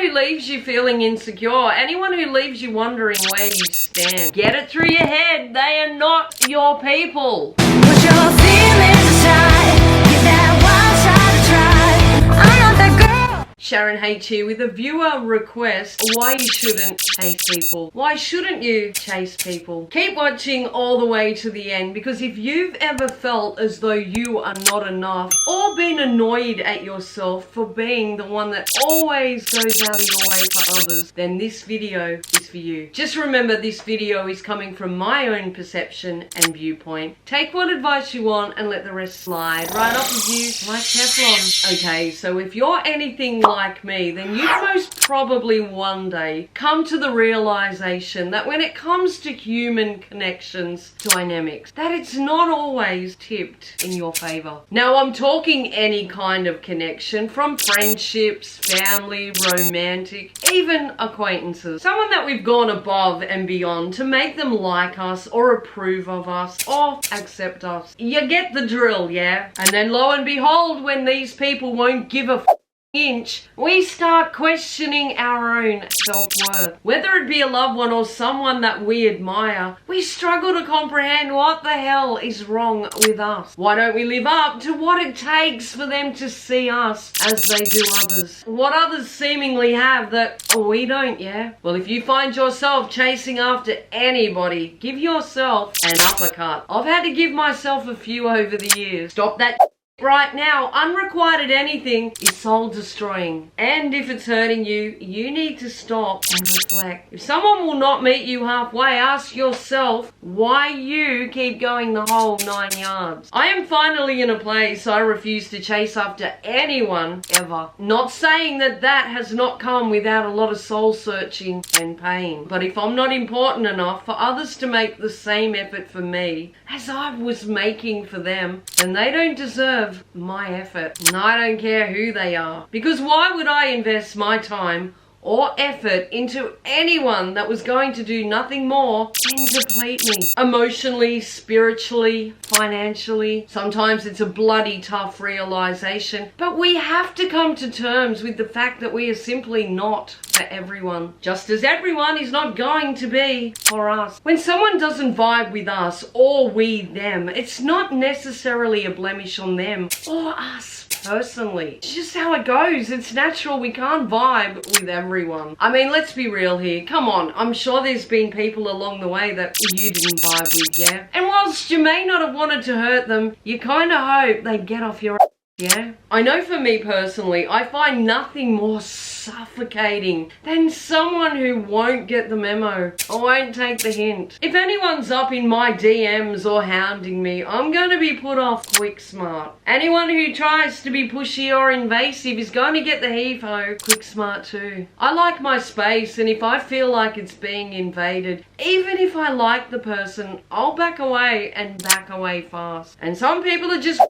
who leaves you feeling insecure, anyone who leaves you wondering where you stand, get it through your head, they are not your people. Put your feelings aside, give that wild side a try. I'm not that girl. Sharon H here with a viewer request why you shouldn't chase people. Why shouldn't you chase people? Keep watching all the way to the end, because if you've ever felt as though you are not enough or been annoyed at yourself for being the one that always goes out of your way for others, then this video is for you. Just remember, this video is coming from my own perception and viewpoint. Take what advice you want and let the rest slide right off of you like Teflon. Okay, so if you're anything like me, then you most probably one day come to the realization that when it comes to human connections dynamics, that it's not always tipped in your favor. Now, I'm talking any kind of connection, from friendships, family, romantic, even acquaintances. Someone that we've gone above and beyond to make them like us or approve of us or accept us. You get the drill, yeah? And then lo and behold, when these people won't give a inch, we start questioning our own self-worth. Whether it be a loved one or someone that we admire, we struggle to comprehend what the hell is wrong with us. Why don't we live up to what it takes for them to see us as they do others? What others seemingly have that we don't, yeah? Well, if you find yourself chasing after anybody, give yourself an uppercut. I've had to give myself a few over the years. Stop that right now. Unrequited anything is soul destroying, and if it's hurting you, you need to stop and reflect. If someone will not meet you halfway, ask yourself why you keep going the whole 9 yards. I am finally in a place I refuse to chase after anyone ever. Not saying that that has not come without a lot of soul searching and pain, but if I'm not important enough for others to make the same effort for me as I was making for them, then they don't deserve my effort. And I don't care who they are, because why would I invest my time or effort into anyone that was going to do nothing more than deplete me emotionally, spiritually, financially? Sometimes it's a bloody tough realization, but we have to come to terms with the fact that we are simply not for everyone, just as everyone is not going to be for us. When someone doesn't vibe with us or we them, it's not necessarily a blemish on them or us personally. It's just how it goes. It's natural. We can't vibe with everyone. I mean, let's be real here. Come on. I'm sure there's been people along the way that you didn't vibe with, yeah? And whilst you may not have wanted to hurt them, you kind of hope they get off your ass, yeah? I know for me personally, I find nothing more suffocating than someone who won't get the memo or won't take the hint. If anyone's up in my DMs or hounding me, I'm going to be put off quick smart. Anyone who tries to be pushy or invasive is going to get the heave-ho quick smart too. I like my space, and if I feel like it's being invaded, even if I like the person, I'll back away and back away fast. And some people are just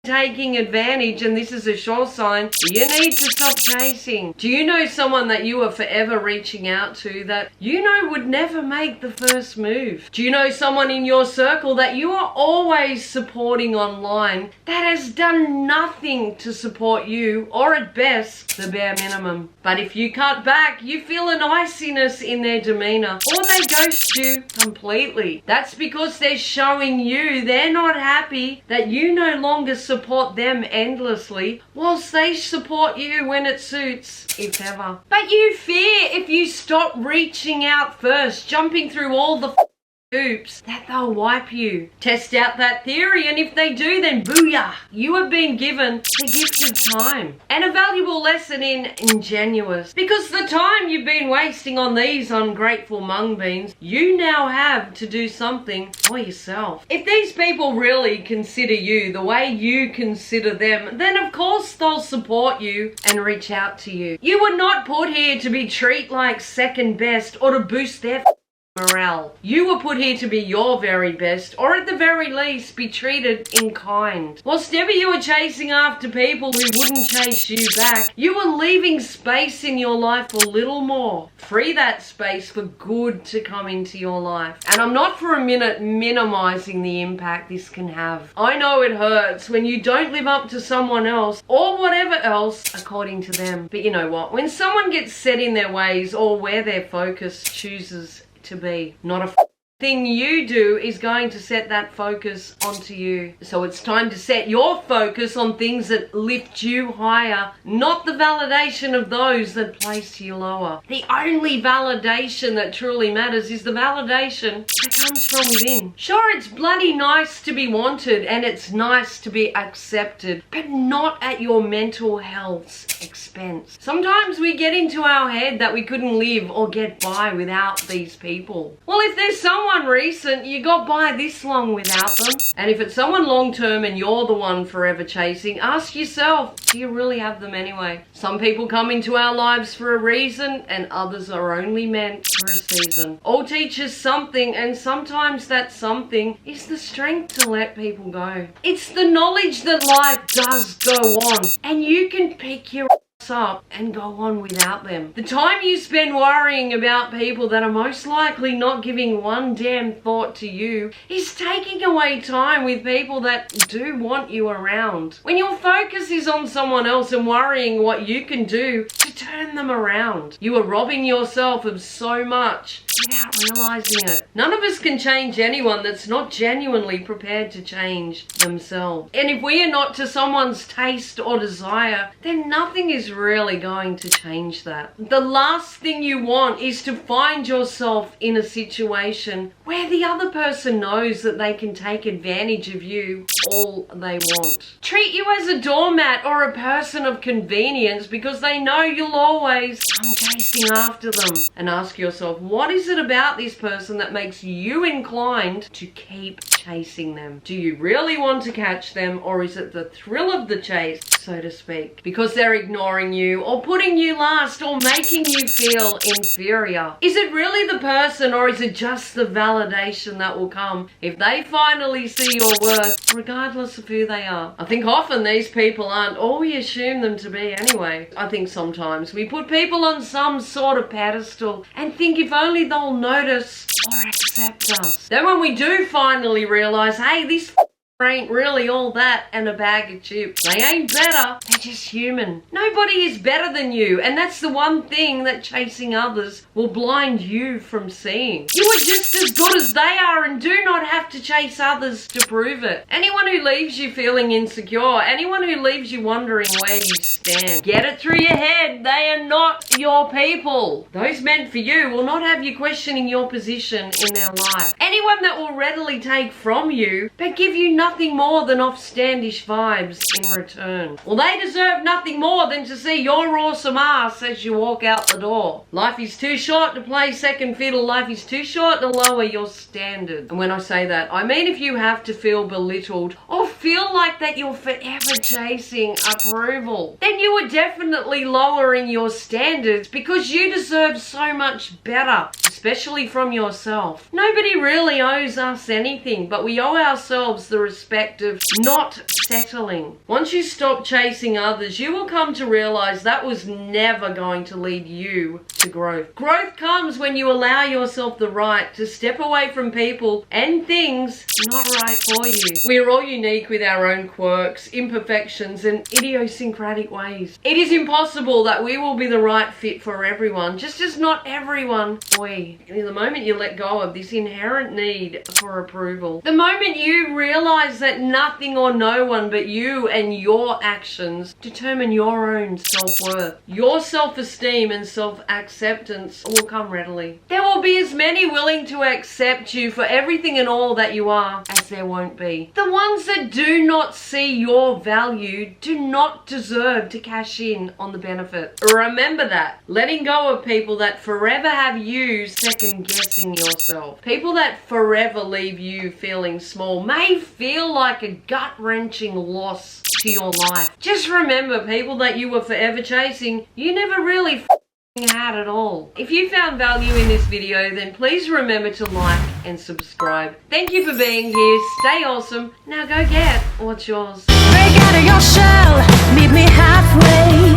taking advantage, and this is a sure sign you need to stop chasing. Do you know someone that you are forever reaching out to that you know would never make the first move? Do you know someone in your circle that you are always supporting online that has done nothing to support you, or at best the bare minimum? But if you cut back, you feel an iciness in their demeanor, or they ghost you completely. That's because they're showing you they're not happy that you no longer support them endlessly, whilst they support you when it suits, if ever. But you fear if you stop reaching out first, jumping through all the hoops, that they'll wipe you. Test out that theory, and if they do, then booyah! You have been given the gift of time, and a valuable lesson in ingenuous. Because the time you've been wasting on these ungrateful mung beans, you now have to do something for yourself. If these people really consider you the way you consider them, then of course they'll support you and reach out to you. You were not put here to be treated like second best or to boost their morale. You were put here to be your very best, or at the very least, be treated in kind. Whilst ever you were chasing after people who wouldn't chase you back, you were leaving space in your life for little more. Free that space for good to come into your life. And I'm not for a minute minimizing the impact this can have. I know it hurts when you don't live up to someone else or whatever else according to them. But you know what? When someone gets set in their ways or where their focus chooses to be, not a thing you do is going to set that focus onto you. So it's time to set your focus on things that lift you higher, not the validation of those that place you lower. The only validation that truly matters is the validation that comes from within. Sure, it's bloody nice to be wanted and it's nice to be accepted, but not at your mental health's expense. Sometimes we get into our head that we couldn't live or get by without these people. Well, if there's someone recent, you got by this long without them. And if it's someone long term and you're the one forever chasing, ask yourself, do you really have them anyway? Some people come into our lives for a reason and others are only meant for a season. All teach us something, and sometimes that something is the strength to let people go. It's the knowledge that life does go on and you can pick your up and go on without them. The time you spend worrying about people that are most likely not giving one damn thought to you is taking away time with people that do want you around. When your focus is on someone else and worrying what you can do to turn them around, you are robbing yourself of so much without realizing it. None of us can change anyone that's not genuinely prepared to change themselves. And if we are not to someone's taste or desire, then nothing is really going to change that. The last thing you want is to find yourself in a situation where the other person knows that they can take advantage of you all they want. Treat you as a doormat or a person of convenience because they know you'll always come chasing after them. And ask yourself, what is it about this person that makes you inclined to keep chasing them? Do you really want to catch them, or is it the thrill of the chase, so to speak, because they're ignoring you or putting you last or making you feel inferior? Is it really the person, or is it just the validation that will come if they finally see your worth, regardless of who they are? I think often these people aren't all we assume them to be anyway. I think sometimes we put people on some sort of pedestal and think if only they'll notice or accept us. Then when we do finally realize, hey, this ain't really all that and a bag of chips. They ain't better, they're just human. Nobody is better than you, and that's the one thing that chasing others will blind you from seeing. You are just as good as they are and do not have to chase others to prove it. Anyone who leaves you feeling insecure, anyone who leaves you wondering where you stand, get it through your head, they are not your people. Those meant for you will not have you questioning your position in their life. Anyone that will readily take from you but give you nothing more than offstandish vibes in return, well, they deserve nothing more than to see your awesome ass as you walk out the door. Life is too short to play second fiddle. Life is too short to lower your standard. And when I say that, I mean if you have to feel belittled or feel like that you're forever chasing approval, then you are definitely lowering your standards because you deserve so much better, especially from yourself. Nobody really owes us anything, but we owe ourselves the respect of not settling. Once you stop chasing others, you will come to realize that was never going to lead you to growth. Growth comes when you allow yourself the right to step away from people and things not right for you. We are all unique with our own quirks, imperfections, and idiosyncratic ways. It is impossible that we will be the right fit for everyone, just as not everyone we. The moment you let go of this inherent need for approval, the moment you realize that nothing or no one but you and your actions determine your own self-worth, your self-esteem and self-acceptance will come readily. There will be as many willing to accept you for everything and all that you are as there won't be. The ones that do not see your value do not deserve to cash in on the benefit. Remember that. Letting go of people that forever have you second-guessing yourself. People that forever leave you feeling small may feel like a gut-wrenching loss to your life. Just remember, people that you were forever chasing, you never really had at all. If you found value in this video, then please remember to like and subscribe. Thank you for being here. Stay awesome. Now go get what's yours. Break out of your shell, meet me halfway.